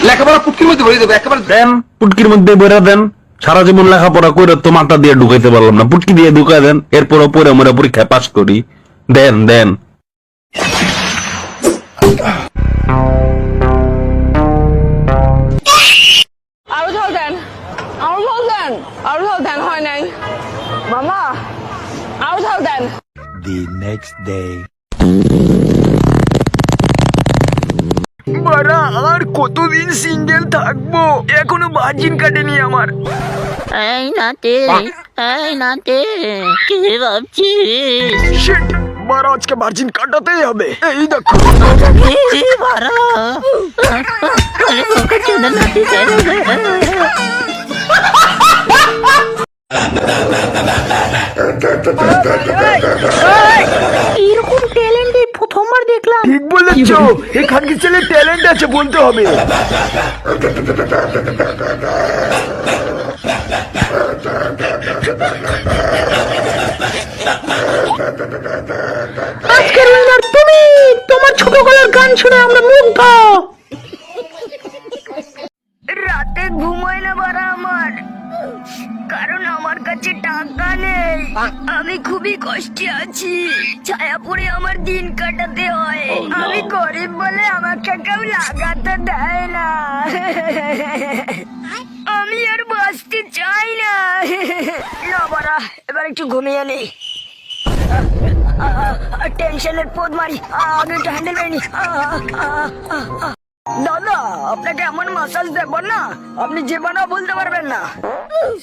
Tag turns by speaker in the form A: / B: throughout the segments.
A: লেখাপড়া পুটকির মধ্যে ভরে দেবো একেবারে।
B: দেন পুটকির মধ্যে ভরে দেন। সারা জীবন লেখাপড়া করে তো মাথা দিয়ে ঢুকাইতে পারলাম না, পুটকি দিয়ে ঢুকাই দেন, এরপরও পরে আমরা পরীক্ষায় পাস করি। দেন দেন।
C: আরো ঝাল দেন, আরো ঝাল দেন, আরো ঝাল দেন, হয় নাই মামা, আরো ঝাল দেন।
D: The next day.
E: বাড়া আর কতদিন সিঙ্গেল থাকবো, এখনো ভার্জিন কাটেনি আমার।
F: এই নাতে, এই নাতে, কি ভাবছিস?
E: শিট, বাড়া আজকে ভার্জিন কাটাতেই হবে। এই দেখো
F: কি বাড়া, আরে ওকে চুদা নাতি চাই। এরকম ট্যালেন্ট প্রথমবার দেখলাম।
E: ঠিক বলেছ, এখানকার ছেলে ট্যালেন্ট আছে বলতে হবে।
F: আজকের উইনার তুমি, তোমার ছোট গলার গান শুনে আমরা মুগ্ধ।
G: রাতে ঘুমায় না বারা আমার, কারণ আমার কাছে টাকা নেই। আমি খুবই কষ্টে আছি, ছায়াপুরে আমার দিন কাটাতে হয়। আমি গরিব বলে আমাকে কেউ লাগাতে দেয় না। আমি আর বাঁচতে চাই না। না বারা, এবার একটু ঘুমিয়ে নেই। টেনশনের পদ মারি, আগে একটু হ্যান্ডেল পাইনি। দাদা, আপনাকে এমন মাসাজ দেব না, আপনি যে বানাও বলতে পারবেন না।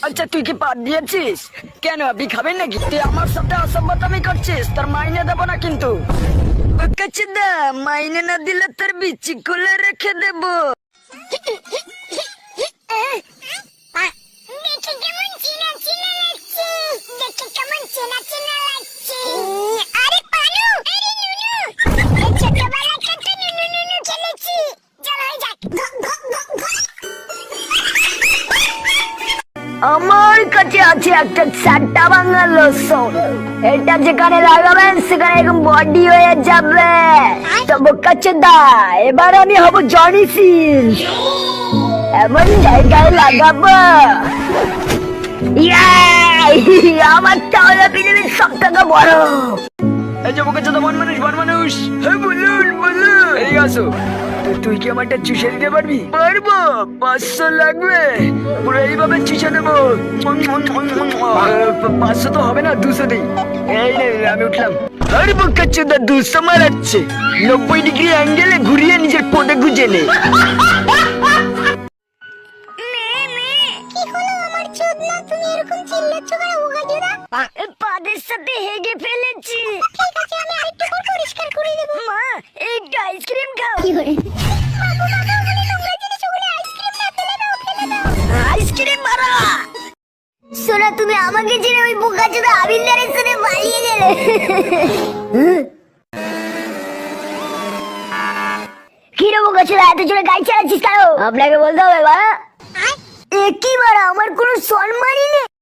G: আচ্ছা তুই কি পাত দিয়েছিস? কেন, আপনি খাবেন নাকি? তুই আমার সাথে অসভ্যতামি করছিস, তোর মাইনে দেবো না কিন্তু। কাছে দা, মাইনে না দিলে তোর বিচি খুলে রেখে দেবো। দেখে কেমন চিনা চিনা লাগছে, দেখে কেমন চেনা চেনা লাগছে। আরে পানু, আরে নুনু, এই ছোটবেলায় কত নুনু নুনু খেলেছি। চল হয়ে যাক। আমার কাছে আছে একটা চারটা বাংলা লোশন, এটা যেখানে লাগাবেন সেখানে একদম বডি হয়ে যাবে। তবে কাছে দা, এবার আমি হব জনি সিন, এমন জায়গায় লাগাবো আমার তাহলে পৃথিবীর সব থেকে বড়। এই যে বোকা চোদা বন মানুষ, হ্যাঁ বলুন বলুন, এই আসো। তুই কি আমারটা চুষে দিতে পারবি? পারবো, 500 লাগবে, পুরো এইভাবে চুষে দেবো। 500 তো হবে না, 200 দিই। এই নে, আমি উঠলাম। আরে বোকা চোদা 200 মারাচ্ছে, 90 ডিগ্রি অ্যাঙ্গেলে ঘুরিয়ে নিজের পদে গুজে নে। পাদের সাথে হেগে ফেলেছি। ঠিক আছে, আমি আরেকটু পর পরিষ্কার করে দেব। মা, একটু আইসক্রিম খাও। কি করে? আইসক্রিম মারা। সোনা, তুমি আমাকে ছেড়ে ওই বোকাচোদা আবিন্দারের সাথে পালিয়ে গেলে। কি রে বোকাচোদা, এত জোরে গাড়ি চালাচ্ছিস কেন? আপনাকে বলতে হবে বা। একই বার আমার কোনো সম্মানই নেই।